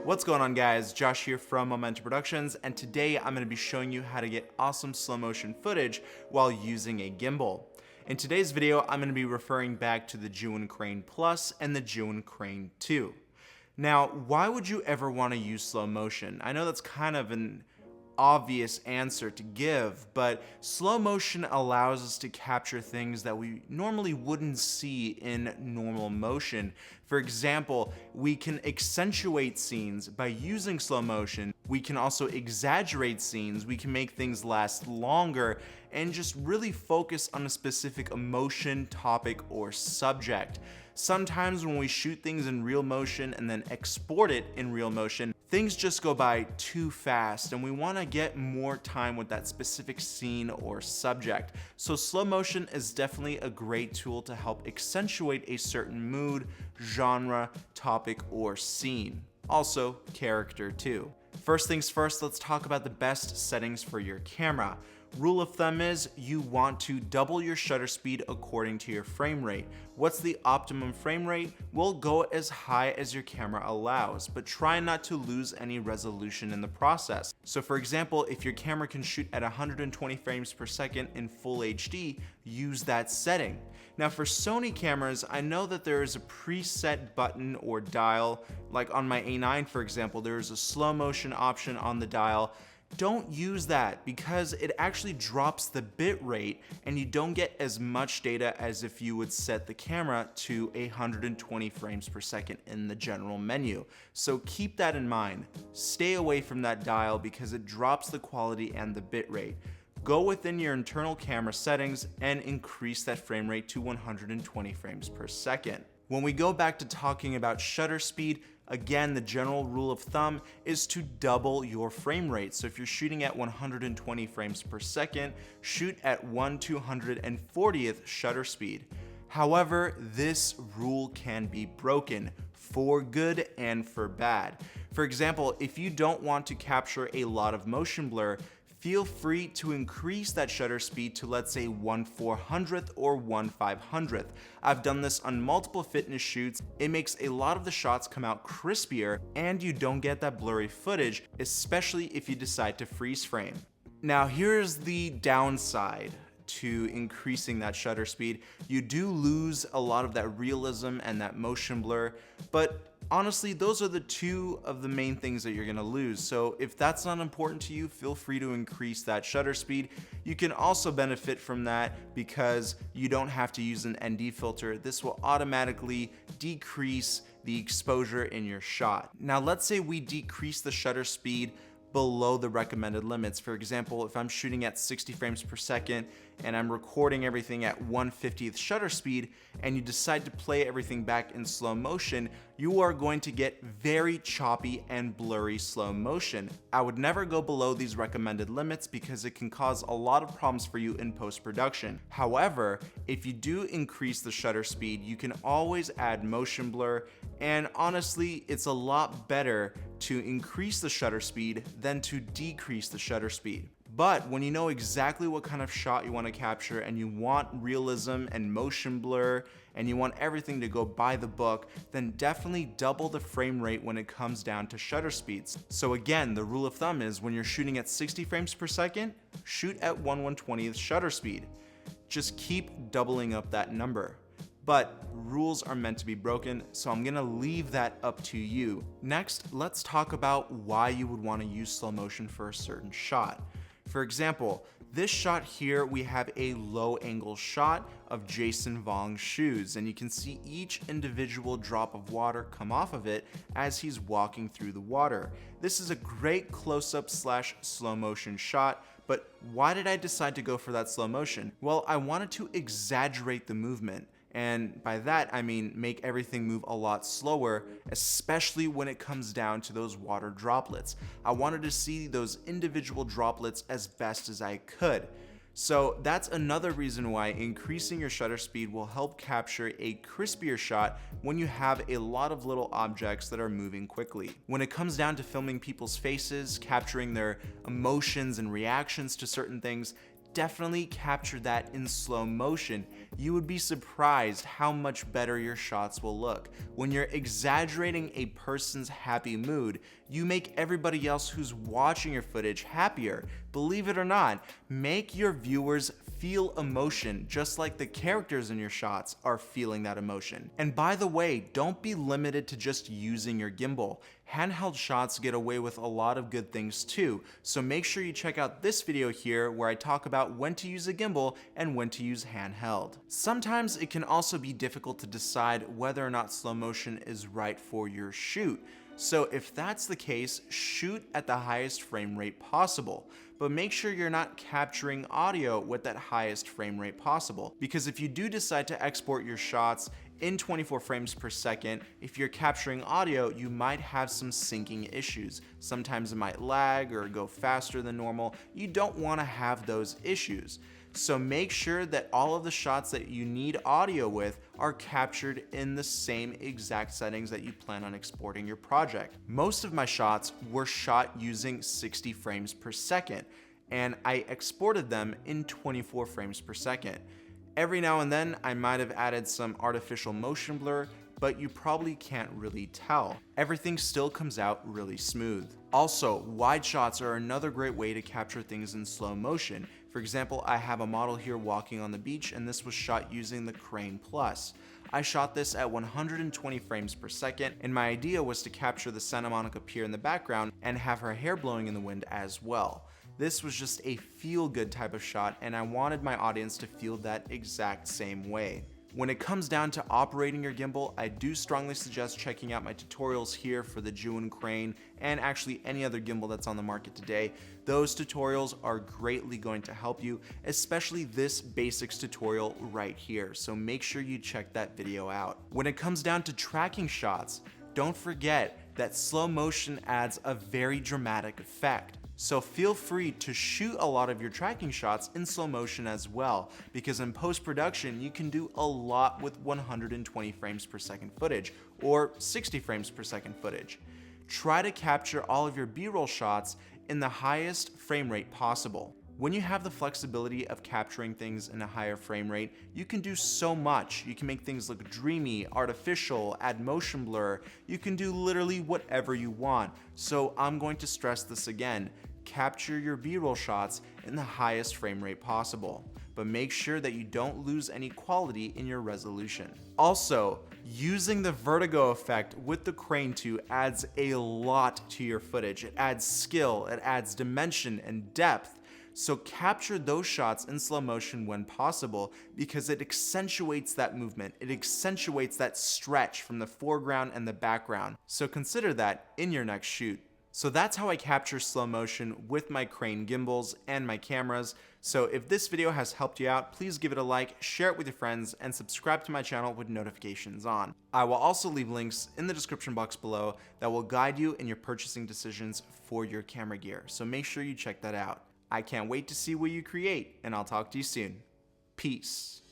What's going on, guys? Josh here from Momentum Productions, and today I'm going to be showing you how to get awesome slow motion footage while using a gimbal. In today's video, I'm going to be referring back to the Zhiyun Crane Plus and the Zhiyun Crane 2. Now, why would you ever want to use slow motion? I know that's kind of an obvious answer to give, but slow motion allows us to capture things that we normally wouldn't see in normal motion. For example, we can accentuate scenes by using slow motion. We can also exaggerate scenes. We can make things last longer and just really focus on a specific emotion, topic, or subject. Sometimes when we shoot things in real motion and then export it in real motion, things just go by too fast and we want to get more time with that specific scene or subject. So slow motion is definitely a great tool to help accentuate a certain mood, genre, topic, or scene. Also, character too. First things first, let's talk about the best settings for your camera. Rule of thumb is you want to double your shutter speed according to your frame rate. What's the optimum frame rate? Well, go as high as your camera allows, but try not to lose any resolution in the process. So for example, if your camera can shoot at 120 frames per second in full HD, use that setting. Now for Sony cameras, I know that there is a preset button or dial, like on my A9 for example, there is a slow motion option on the dial. Don't use that because it actually drops the bit rate and you don't get as much data as if you would set the camera to 120 frames per second in the general menu. So keep that in mind. Stay away from that dial because it drops the quality and the bit rate. Go within your internal camera settings and increase that frame rate to 120 frames per second. When we go back to talking about shutter speed, again, the general rule of thumb is to double your frame rate. So if you're shooting at 120 frames per second, shoot at 1/240th shutter speed. However, this rule can be broken for good and for bad. For example, if you don't want to capture a lot of motion blur, feel free to increase that shutter speed to, let's say, 1/400th or 1/500th. I've done this on multiple fitness shoots. It makes a lot of the shots come out crispier and you don't get that blurry footage, especially if you decide to freeze frame. Now here's the downside to increasing that shutter speed. You do lose a lot of that realism and that motion blur, but honestly, those are the two of the main things that you're gonna lose. So if that's not important to you, feel free to increase that shutter speed. You can also benefit from that because you don't have to use an ND filter. This will automatically decrease the exposure in your shot. Now let's say we decrease the shutter speed below the recommended limits. For example, if I'm shooting at 60 frames per second and I'm recording everything at 1/50th shutter speed and you decide to play everything back in slow motion, you are going to get very choppy and blurry slow motion. I would never go below these recommended limits because it can cause a lot of problems for you in post-production. However, if you do increase the shutter speed, you can always add motion blur, and honestly, it's a lot better to increase the shutter speed than to decrease the shutter speed. But when you know exactly what kind of shot you want to capture and you want realism and motion blur and you want everything to go by the book, then definitely double the frame rate when it comes down to shutter speeds. So again, the rule of thumb is when you're shooting at 60 frames per second, shoot at 1/120th shutter speed. Just keep doubling up that number. But rules are meant to be broken, so I'm gonna leave that up to you. Next, let's talk about why you would want to use slow motion for a certain shot. For example, this shot here, we have a low angle shot of Jason Vong's shoes, and you can see each individual drop of water come off of it as he's walking through the water. This is a great close-up / slow motion shot, but why did I decide to go for that slow motion? Well, I wanted to exaggerate the movement. And by that, I mean make everything move a lot slower, especially when it comes down to those water droplets. I wanted to see those individual droplets as best as I could. So that's another reason why increasing your shutter speed will help capture a crispier shot when you have a lot of little objects that are moving quickly. When it comes down to filming people's faces, capturing their emotions and reactions to certain things, definitely capture that in slow motion. You would be surprised how much better your shots will look. When you're exaggerating a person's happy mood, you make everybody else who's watching your footage happier. Believe it or not, make your viewers feel emotion just like the characters in your shots are feeling that emotion. And by the way, don't be limited to just using your gimbal. Handheld shots get away with a lot of good things too, so make sure you check out this video here where I talk about when to use a gimbal and when to use handheld. Sometimes it can also be difficult to decide whether or not slow motion is right for your shoot. So if that's the case, shoot at the highest frame rate possible, but make sure you're not capturing audio with that highest frame rate possible, because if you do decide to export your shots in 24 frames per second, if you're capturing audio, you might have some syncing issues. Sometimes it might lag or go faster than normal. You don't want to have those issues. So make sure that all of the shots that you need audio with are captured in the same exact settings that you plan on exporting your project. Most of my shots were shot using 60 frames per second, and I exported them in 24 frames per second. Every now and then, I might have added some artificial motion blur, but you probably can't really tell. Everything still comes out really smooth. Also, wide shots are another great way to capture things in slow motion. For example, I have a model here walking on the beach, and this was shot using the Crane Plus. I shot this at 120 frames per second, and my idea was to capture the Santa Monica Pier in the background and have her hair blowing in the wind as well. This was just a feel-good type of shot, and I wanted my audience to feel that exact same way. When it comes down to operating your gimbal, I do strongly suggest checking out my tutorials here for the Zhiyun crane and actually any other gimbal that's on the market today. Those tutorials are greatly going to help you, especially this basics tutorial right here, so make sure you check that video out. When it comes down to tracking shots, don't forget that slow motion adds a very dramatic effect. So feel free to shoot a lot of your tracking shots in slow motion as well, because in post-production you can do a lot with 120 frames per second footage or 60 frames per second footage. Try to capture all of your B-roll shots in the highest frame rate possible. When you have the flexibility of capturing things in a higher frame rate, you can do so much. You can make things look dreamy, artificial, add motion blur. You can do literally whatever you want. So I'm going to stress this again. Capture your B-roll shots in the highest frame rate possible, but make sure that you don't lose any quality in your resolution. Also, using the vertigo effect with the Crane 2 adds a lot to your footage. It adds skill, it adds dimension and depth. So capture those shots in slow motion when possible, because it accentuates that movement. It accentuates that stretch from the foreground and the background. So consider that in your next shoot. So that's how I capture slow motion with my Crane gimbals and my cameras. So if this video has helped you out, please give it a like, share it with your friends, and subscribe to my channel with notifications on. I will also leave links in the description box below that will guide you in your purchasing decisions for your camera gear. So make sure you check that out. I can't wait to see what you create, and I'll talk to you soon. Peace.